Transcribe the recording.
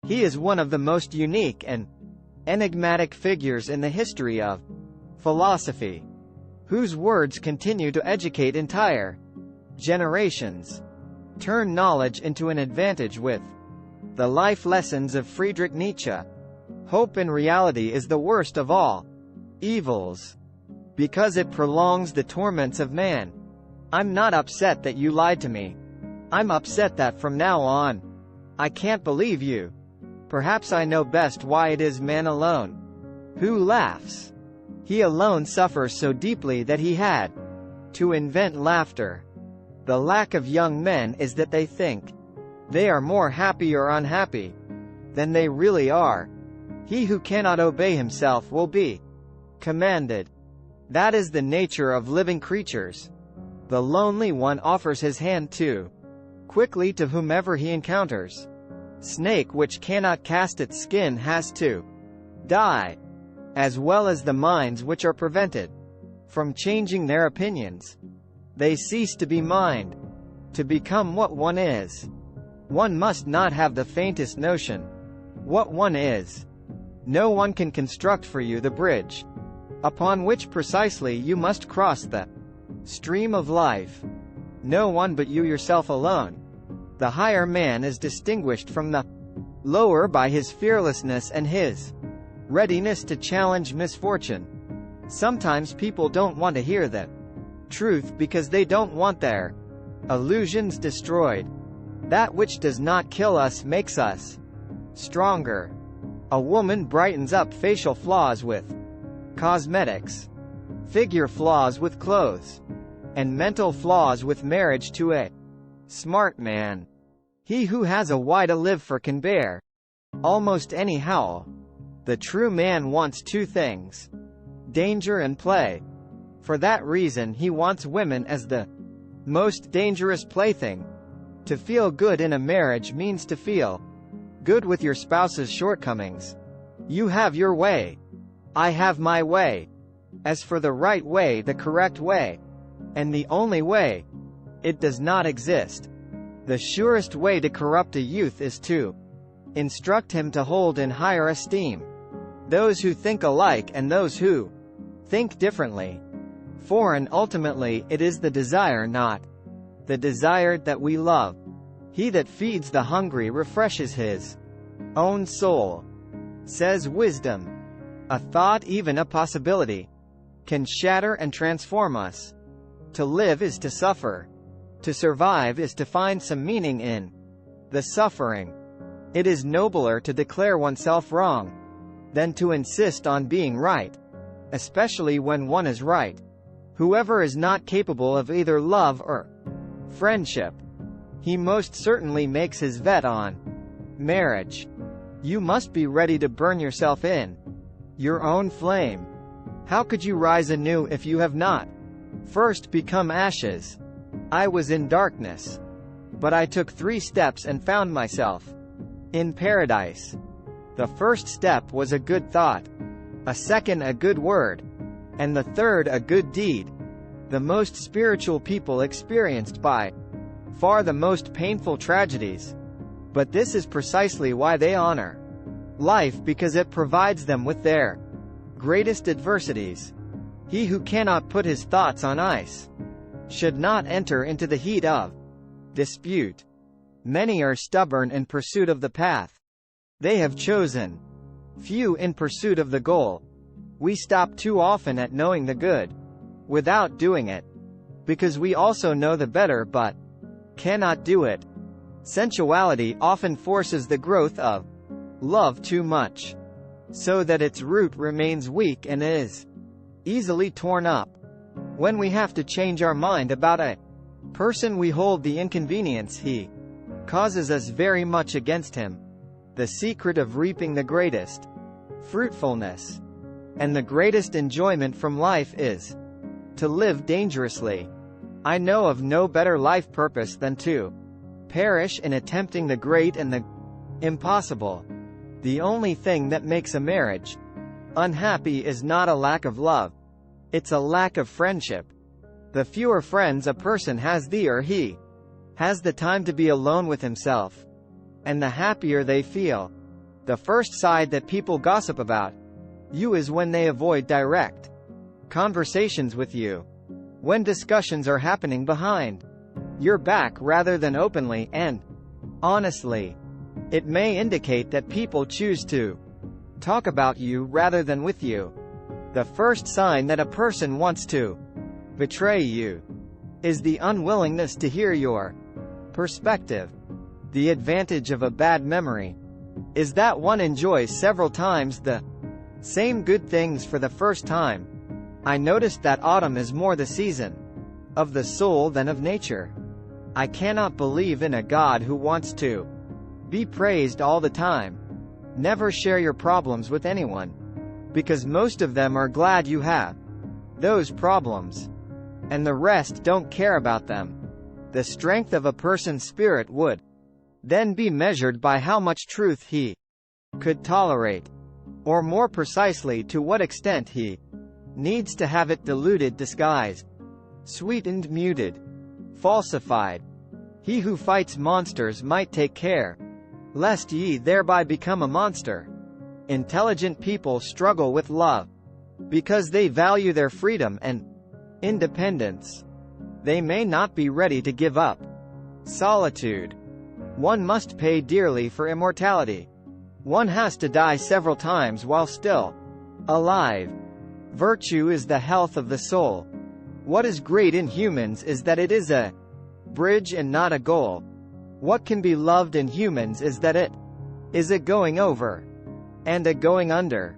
He is one of the most unique and enigmatic figures in the history of philosophy, whose words continue to educate entire generations, turn knowledge into an advantage with the life lessons of Friedrich Nietzsche. Hope in reality is the worst of all evils, because it prolongs the torments of man. I'm not upset that you lied to me. I'm upset that from now on, I can't believe you. Perhaps I know best why it is man alone who laughs. He alone suffers so deeply that he had to invent laughter. The lack of young men is that they think they are more happy or unhappy than they really are. He who cannot obey himself will be commanded. That is the nature of living creatures. The lonely one offers his hand too quickly to whomever he encounters. Snake which cannot cast its skin has to die, as well as the minds which are prevented from changing their opinions. They cease to be mind. To become what one is, one must not have the faintest notion what one is. No one can construct for you the bridge upon which precisely you must cross the stream of life. No one but you yourself alone. The higher man is distinguished from the lower by his fearlessness and his readiness to challenge misfortune. Sometimes people don't want to hear the truth because they don't want their illusions destroyed. That which does not kill us makes us stronger. A woman brightens up facial flaws with cosmetics, figure flaws with clothes, and mental flaws with marriage to a smart man. He who has a why to live for can bear almost any howl. The true man wants two things: danger and play. For that reason he wants women as the most dangerous plaything. To feel good in a marriage means to feel good with your spouse's shortcomings. You have your way. I have my way. As for the right way, the correct way, and the only way, it does not exist. The surest way to corrupt a youth is to instruct him to hold in higher esteem those who think alike and those who think differently. For and ultimately it is the desire, not the desired, that we love. He that feeds the hungry refreshes his own soul, says wisdom. A thought, even a possibility, can shatter and transform us. To live is to suffer. To survive is to find some meaning in the suffering. It is nobler to declare oneself wrong than to insist on being right, especially when one is right. Whoever is not capable of either love or friendship, he most certainly makes his bet on marriage. You must be ready to burn yourself in your own flame. How could you rise anew if you have not first become ashes? I was in darkness, but I took 3 steps and found myself in paradise. The first step was a good thought, a second a good word, and the third a good deed. The most spiritual people experienced by far the most painful tragedies. But this is precisely why they honor life, because it provides them with their greatest adversities. He who cannot put his thoughts on ice should not enter into the heat of dispute. Many are stubborn in pursuit of the path they have chosen, few in pursuit of the goal. We stop too often at knowing the good without doing it, because we also know the better but cannot do it. Sensuality often forces the growth of love too much, so that its root remains weak and is easily torn up. When we have to change our mind about a person, we hold the inconvenience he causes us very much against him. The secret of reaping the greatest fruitfulness and the greatest enjoyment from life is to live dangerously. I know of no better life purpose than to perish in attempting the great and the impossible. The only thing that makes a marriage unhappy is not a lack of love. It's a lack of friendship. The fewer friends a person has, the or he has the time to be alone with himself, and the happier they feel. The first side that people gossip about you is when they avoid direct conversations with you. When discussions are happening behind your back rather than openly and honestly. It may indicate that people choose to talk about you rather than with you. The first sign that a person wants to betray you is the unwillingness to hear your perspective. The advantage of a bad memory is that one enjoys several times the same good things for the first time. I noticed that autumn is more the season of the soul than of nature. I cannot believe in a God who wants to be praised all the time. Never share your problems with anyone, because most of them are glad you have those problems, and the rest don't care about them. The strength of a person's spirit would then be measured by how much truth he could tolerate, or more precisely to what extent he needs to have it diluted, disguised, sweetened, muted, falsified. He who fights monsters might take care lest ye thereby become a monster. Intelligent people struggle with love because they value their freedom and independence. They may not be ready to give up solitude. One must pay dearly for immortality. One has to die several times while still alive. Virtue is the health of the soul. What is great in humans is that it is a bridge and not a goal. What can be loved in humans is that it is a going over and a going under.